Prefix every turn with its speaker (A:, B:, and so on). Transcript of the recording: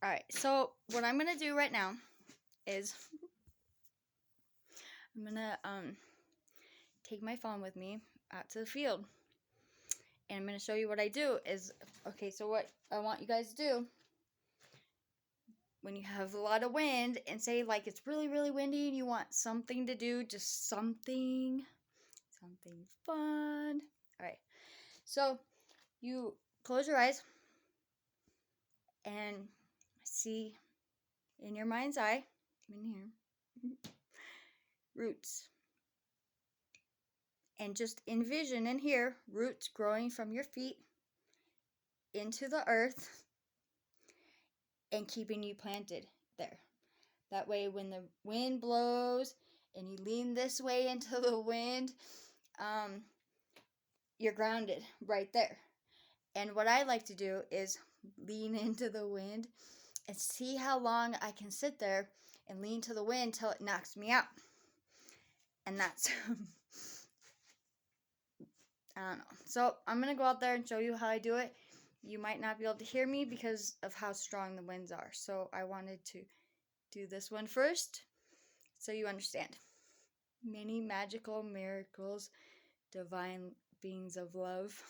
A: Alright, so what I'm going to do right now is I'm going to take my phone with me out to the field. And I'm going to show you what I do is, okay, so what I want you guys to do when you have a lot of wind and say like it's really, really windy and you want something to do, just something fun. Alright, so you close your eyes and see in your mind's eye, in here, roots. And just envision in here roots growing from your feet into the earth and keeping you planted there. That way when the wind blows and you lean this way into the wind, you're grounded right there. And what I like to do is lean into the wind and see how long I can sit there and lean to the wind till it knocks me out. And that's I don't know. So I'm going to go out there and show you how I do it. You might not be able to hear me because of how strong the winds are. So I wanted to do this one first so you understand. Many magical miracles, divine beings of love.